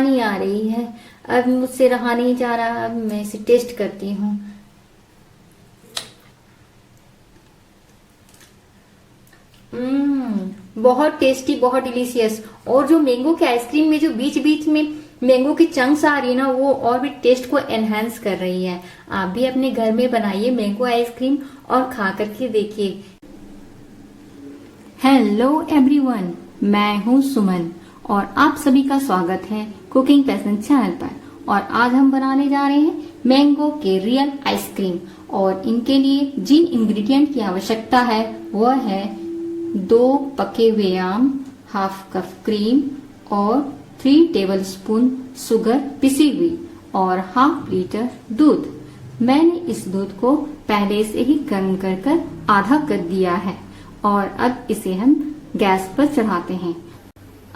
पानी आ रही है। अब मुझसे रहा नहीं जा रहा, अब मैं इसे टेस्ट करती हूँ। बहुत टेस्टी, बहुत डिलीशियस। और जो मैंगो के आइसक्रीम में जो बीच बीच में मैंगो की चंक्स आ रही है ना, वो और भी टेस्ट को एनहांस कर रही है। आप भी अपने घर में बनाइए मैंगो आइसक्रीम और खा करके देखिए। हेलो एवरीवन, मैं हूँ सुमन और आप सभी का स्वागत है कुकिंग पैशन चैनल पर। और आज हम बनाने जा रहे हैं मैंगो के रियल आइसक्रीम। और इनके लिए जिन इंग्रेडिएंट की आवश्यकता है वह है 2 पके हुए आम, हाफ कप क्रीम और 3 टेबलस्पून शुगर पिसी हुई और हाफ लीटर दूध। मैंने इस दूध को पहले से ही गर्म कर आधा कर दिया है और अब इसे हम गैस पर चढ़ाते हैं।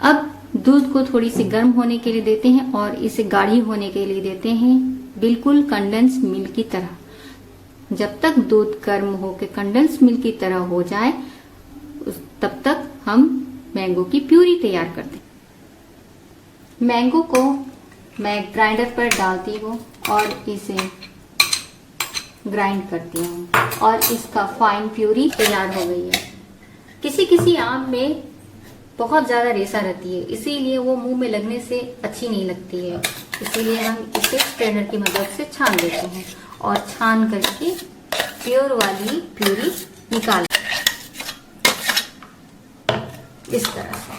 अब दूध को थोड़ी सी गर्म होने के लिए देते हैं और इसे गाढ़ी होने के लिए देते हैं, बिल्कुल कंडेंस मिल्क की तरह। जब तक दूध गर्म होकर कंडेंस मिल्क की तरह हो जाए तब तक हम मैंगो की प्यूरी तैयार करते हैं। मैंगो को मैं ग्राइंडर पर डालती हूँ और इसे ग्राइंड करती हूँ और इसका फाइन प्यूरी तैयार हो गई है। किसी किसी आम में बहुत ज्यादा रेसा रहती है, इसीलिए वो मुंह में लगने से अच्छी नहीं लगती है। इसीलिए हम इसे स्ट्रेनर की मदद से छान लेते हैं और छान करके प्योर वाली प्यूरी निकाल इस तरह से।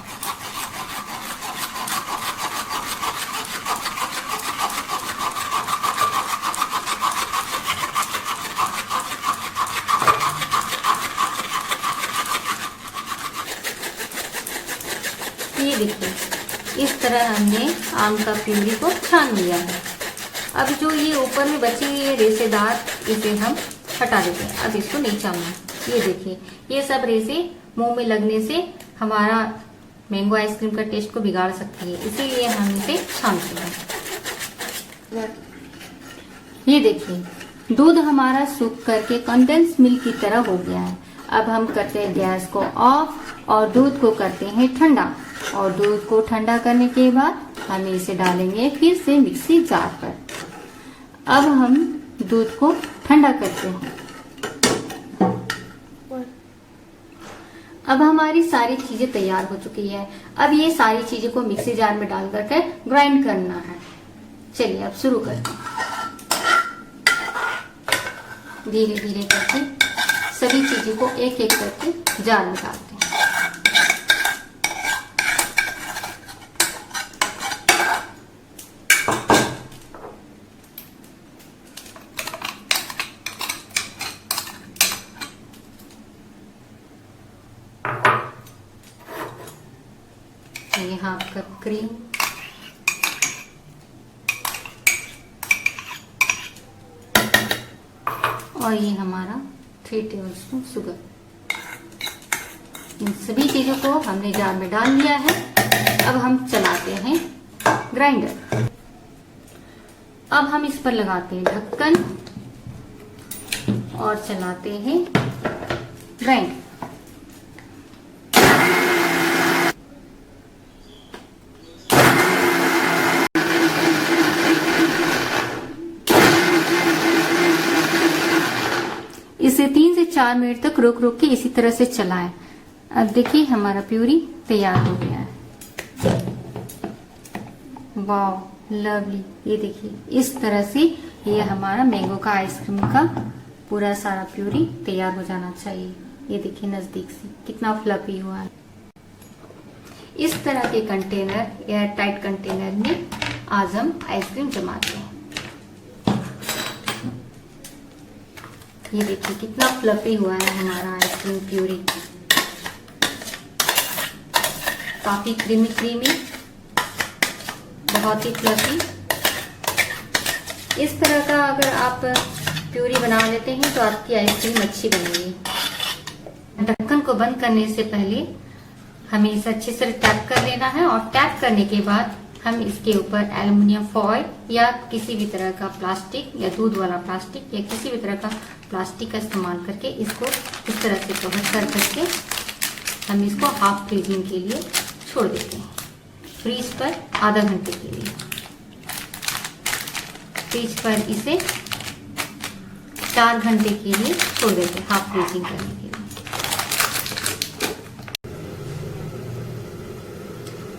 ये देखिए, इस तरह हमने आम का प्यूरी को छान लिया है। अब जो ये ऊपर में बची हुई है रेसेदार, इसे हम हटा देते हैं। अब इसको नहीं छानना। ये देखिए, ये सब रेसे मुंह में लगने से हमारा मैंगो आइसक्रीम का टेस्ट को बिगाड़ सकती है, इसीलिए हम इसे छानते हैं। ये देखिए, दूध हमारा सूख करके कंडेंस मिल्क की तरह हो गया है। अब हम करते हैं गैस को ऑफ और दूध को करते हैं ठंडा। और दूध को ठंडा करने के बाद हम इसे डालेंगे फिर से मिक्सी जार पर। अब हम दूध को ठंडा करते हैं। अब हमारी सारी चीजें तैयार हो चुकी है। अब ये सारी चीजें को मिक्सी जार में डाल करके ग्राइंड करना है। चलिए अब शुरू करते हैं। धीरे धीरे करके सभी चीजों को एक एक करके जार में डालते हैं। ये हाफ कप क्रीम, और ये हमारा 3 टेबलस्पून शुगर। इन सभी चीजों को हमने जार में डाल लिया है। अब हम चलाते हैं ग्राइंडर। अब हम इस पर लगाते हैं ढक्कन और चलाते हैं ग्राइंडर। इसे 3 से 4 मिनट तक रोक रोक के इसी तरह से चलाएं। अब देखिए हमारा प्यूरी तैयार हो गया है। वाह लवली, ये देखिए इस तरह से ये हमारा मैंगो का आइसक्रीम का पूरा सारा प्यूरी तैयार हो जाना चाहिए। ये देखिए नजदीक से कितना फ्लफी हुआ है। इस तरह के कंटेनर, एयर टाइट कंटेनर में आज हम आइसक्रीम जमाते हैं। ये देखिए कितना फ्लफी हुआ है हमारा आइसक्रीम प्यूरी, काफी क्रीमी क्रीमी, बहुत ही फ्लफी। इस तरह का अगर आप प्यूरी बना लेते हैं तो आपकी आइसक्रीम अच्छी बनेगी। ढक्कन को बंद करने से पहले हमें इसे अच्छे से टैप कर लेना है और टैप करने के बाद हम इसके ऊपर एल्युमिनियम फॉइल या किसी भी तरह का प्लास्टिक या दूध वाला प्लास्टिक या किसी भी तरह का प्लास्टिक का इस्तेमाल करके इसको इस तरह से कवर कर करके हम इसको हाफ फ्रीजिंग के लिए छोड़ देते हैं। फ्रीज पर आधा घंटे के लिए। फ्रीज पर इसे 4 घंटे के लिए छोड़ देते हैं हाफ फ्रीजिंग करने के लिए।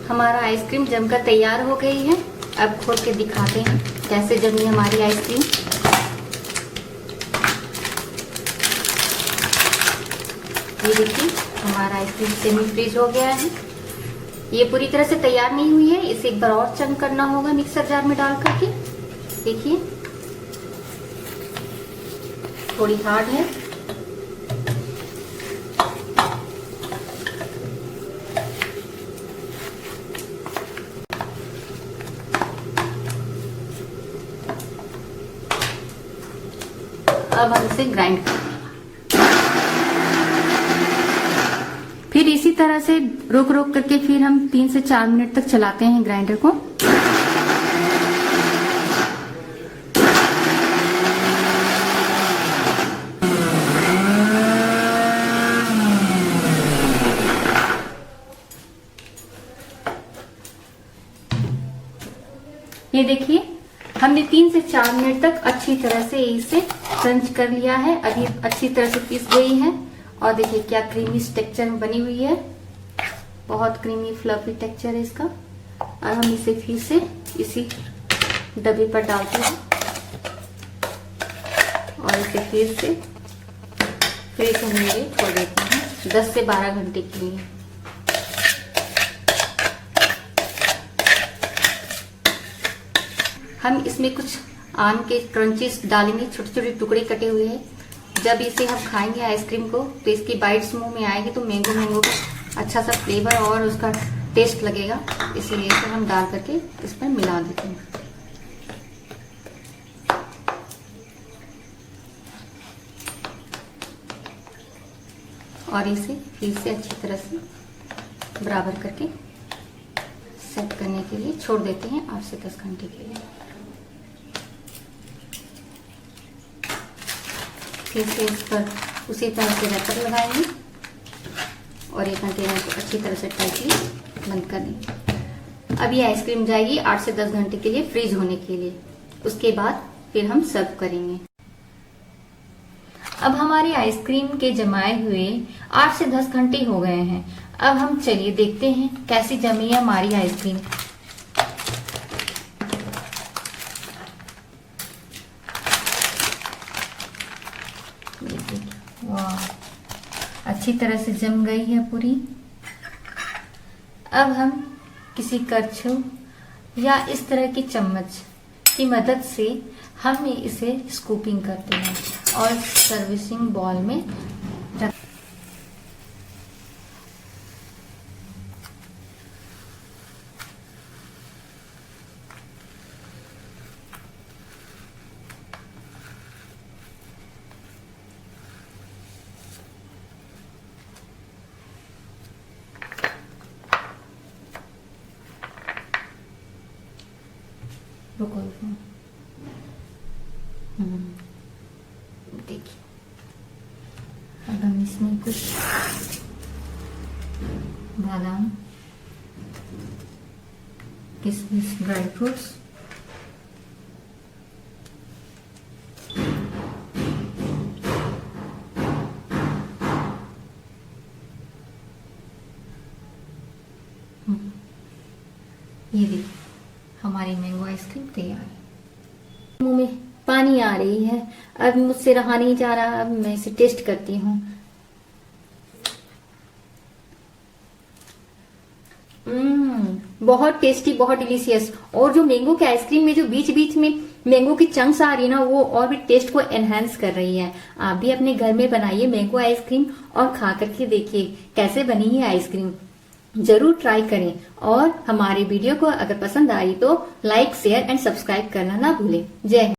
हमारा आइसक्रीम जमकर तैयार हो गई है। अब खोल के दिखाते हैं कैसे जमी हमारी आइसक्रीम। ये देखिए हमारा आइसक्रीम सेमी फ्रीज हो गया है। ये पूरी तरह से तैयार नहीं हुई है, इसे एक बार और चंक करना होगा मिक्सर जार में डाल करके। देखिए थोड़ी हार्ड है। अब हम इसे ग्राइंड करेंगे। फिर इसी तरह से रोक रोक करके फिर हम 3 से 4 मिनट तक चलाते हैं ग्राइंडर को। ये देखिए हमने 3 से 4 मिनट तक अच्छी तरह से इसे क्रंच कर लिया है। अभी अच्छी तरह से पीस गई है और देखिए क्या क्रीमी टेक्सचर में बनी हुई है। बहुत क्रीमी फ्लफी टेक्सचर है इसका। और हम इसे फिर से इसी डब्बे पर डालते हैं और इसे फिर से होने के लिए छोड़ देते हैं 10 से 12 घंटे के लिए। हम इसमें कुछ आम के क्रंचेस डालेंगे, छोटे छोटे टुकड़े कटे हुए हैं। जब इसे हम खाएंगे आइसक्रीम को तो इसकी बाइट्स मुंह में आएगी तो मैंगो का अच्छा सा फ्लेवर और उसका टेस्ट लगेगा। इसीलिए इसे हम डाल करके इस पर मिला देते हैं। और इसे फिर से अच्छी तरह से बराबर करके सेट करने के लिए छोड़ देते हैं 8 से 10 घंटे के लिए। फिर से इस पर उसी तरह से रैपर लगाएंगे और एक कंटेनर को अच्छी तरह से टाइटली बंद कर देंगे। अब ये आइसक्रीम जाएगी 8 से 10 घंटे के लिए फ्रीज होने के लिए। उसके बाद फिर हम सर्व करेंगे। अब हमारी आइसक्रीम के जमाए हुए 8 से 10 घंटे हो गए हैं। अब हम चलिए देखते हैं कैसी जमी है हमारी आइसक्रीम। वाह, अच्छी तरह से जम गई है पूरी। अब हम किसी करछू या इस तरह की चम्मच की मदद से हम इसे स्कूपिंग करते हैं और सर्विसिंग बॉल में रख। देखिए अब हम इसमें कुछ बादाम, किशमिश, ड्राई फ्रूट्स, ये देखिए हमारी मैंगो आइसक्रीम तैयार है। मुंह में पानी आ रही है, अब मुझसे रहा नहीं जा रहा। अब मैं इसे टेस्ट करती हूँ। बहुत टेस्टी, बहुत डिलीशियस। और जो मैंगो के आइसक्रीम में जो बीच बीच में मैंगो की चंक्स आ रही है ना, वो और भी टेस्ट को एनहांस कर रही है। आप भी अपने घर में बनाइए मैंगो आइसक्रीम और खा करके देखिए कैसे बनी है आइसक्रीम। जरूर ट्राई करें और हमारे वीडियो को अगर पसंद आई तो लाइक, शेयर एंड सब्सक्राइब करना ना भूलें। जय हिंद।